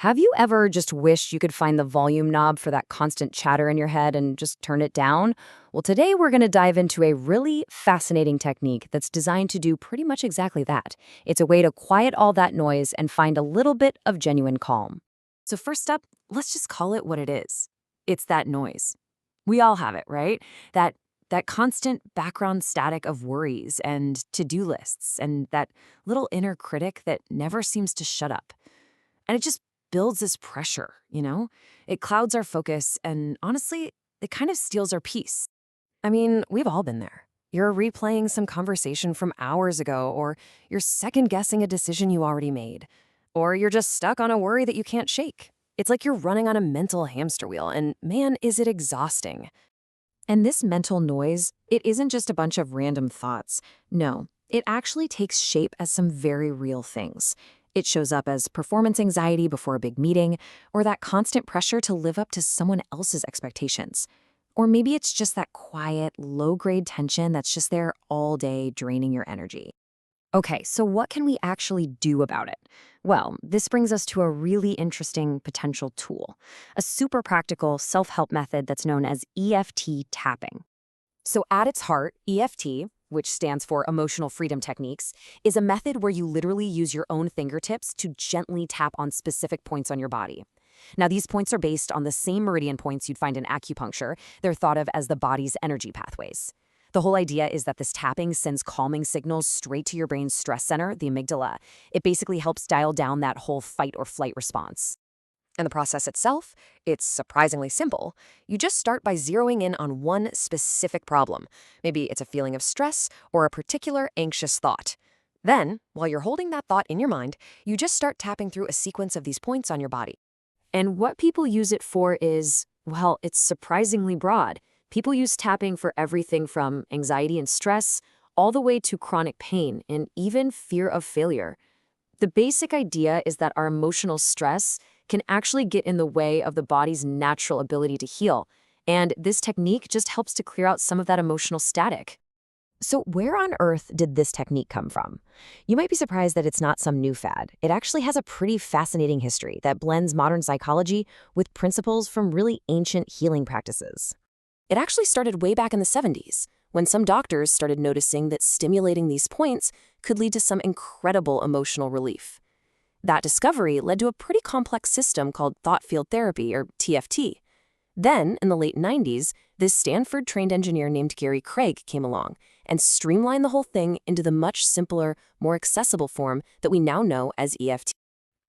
Have you ever just wished you could find the volume knob for that constant chatter in your head and just turn it down? Well, today we're going to dive into a really fascinating technique that's designed to do pretty much exactly that. It's a way to quiet all that noise and find a little bit of genuine calm. So first up, let's just call it what it is. It's that noise. We all have it, right? That constant background static of worries and to-do lists and that little inner critic that never seems to shut up. And it just builds this pressure, you know? It clouds our focus and honestly, it kind of steals our peace. I mean, we've all been there. You're replaying some conversation from hours ago, or you're second-guessing a decision you already made, or you're just stuck on a worry that you can't shake. It's like you're running on a mental hamster wheel, and man, is it exhausting. And this mental noise, it isn't just a bunch of random thoughts. No, it actually takes shape as some very real things. It shows up as performance anxiety before a big meeting, or that constant pressure to live up to someone else's expectations. Or maybe it's just that quiet, low-grade tension that's just there all day draining your energy. Okay, so what can we actually do about it? Well, this brings us to a really interesting potential tool, a super practical self-help method that's known as EFT tapping. So at its heart, EFT, which stands for Emotional Freedom Techniques, is a method where you literally use your own fingertips to gently tap on specific points on your body. Now, these points are based on the same meridian points you'd find in acupuncture. They're thought of as the body's energy pathways. The whole idea is that this tapping sends calming signals straight to your brain's stress center, the amygdala. It basically helps dial down that whole fight or flight response. And the process itself, it's surprisingly simple. You just start by zeroing in on one specific problem. Maybe it's a feeling of stress or a particular anxious thought. Then, while you're holding that thought in your mind, you just start tapping through a sequence of these points on your body. And what people use it for is, well, it's surprisingly broad. People use tapping for everything from anxiety and stress all the way to chronic pain and even fear of failure. The basic idea is that our emotional stress can actually get in the way of the body's natural ability to heal, and this technique just helps to clear out some of that emotional static. So where on earth did this technique come from? You might be surprised that it's not some new fad. It actually has a pretty fascinating history that blends modern psychology with principles from really ancient healing practices. It actually started way back in the 70s, when some doctors started noticing that stimulating these points could lead to some incredible emotional relief. That discovery led to a pretty complex system called thought field therapy, or TFT. Then, in the late 90s, this Stanford-trained engineer named Gary Craig came along and streamlined the whole thing into the much simpler, more accessible form that we now know as EFT.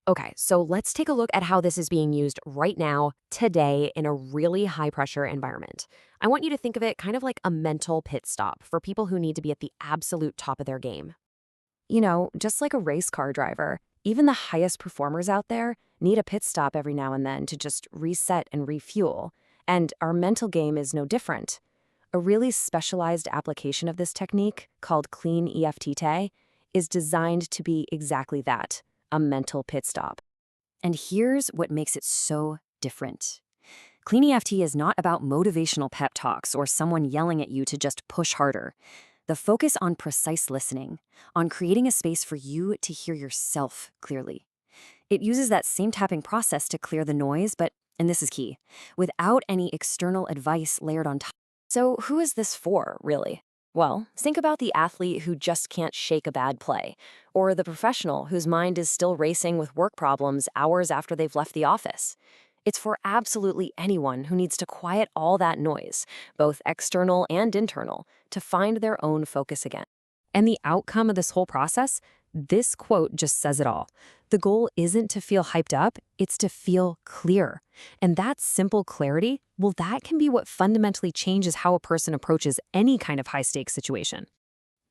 Okay, so let's take a look at how this is being used right now, today, in a really high-pressure environment. I want you to think of it kind of like a mental pit stop for people who need to be at the absolute top of their game. You know, just like a race car driver, even the highest performers out there need a pit stop every now and then to just reset and refuel. And our mental game is no different. A really specialized application of this technique, called CleanEFT, is designed to be exactly that, a mental pit stop. And here's what makes it so different. CleanEFT is not about motivational pep talks or someone yelling at you to just push harder. The focus on precise listening, on creating a space for you to hear yourself clearly. It uses that same tapping process to clear the noise, but, and this is key, without any external advice layered on top. So who is this for, really? Well, think about the athlete who just can't shake a bad play, or the professional whose mind is still racing with work problems hours after they've left the office. It's for absolutely anyone who needs to quiet all that noise, both external and internal, to find their own focus again. And the outcome of this whole process? This quote just says it all. The goal isn't to feel hyped up, it's to feel clear. And that simple clarity, well, that can be what fundamentally changes how a person approaches any kind of high-stakes situation.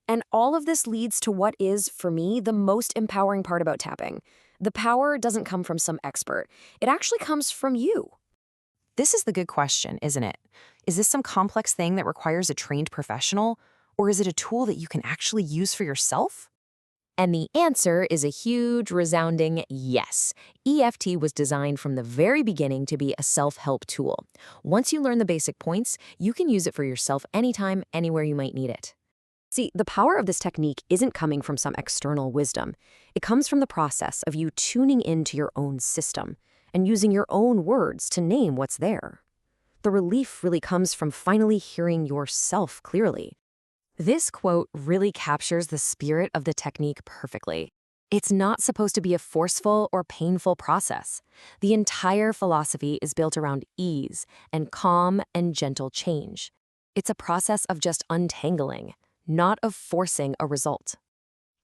And all of this leads to what is, for me, the most empowering part about tapping. The power doesn't come from some expert. It actually comes from you. This is the good question, isn't it? Is this some complex thing that requires a trained professional? Or is it a tool that you can actually use for yourself? And the answer is a huge, resounding yes. EFT was designed from the very beginning to be a self-help tool. Once you learn the basic points, you can use it for yourself anytime, anywhere you might need it. See, the power of this technique isn't coming from some external wisdom. It comes from the process of you tuning into your own system. and using your own words to name what's there. The relief really comes from finally hearing yourself clearly. This quote really captures the spirit of the technique perfectly. It's not supposed to be a forceful or painful process. The entire philosophy is built around ease and calm and gentle change. It's a process of just untangling, not of forcing a result.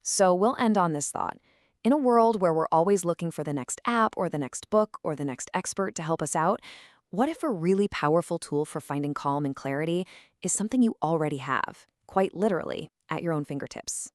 So we'll end on this thought. In a world where we're always looking for the next app or the next book or the next expert to help us out, what if a really powerful tool for finding calm and clarity is something you already have, quite literally, at your own fingertips?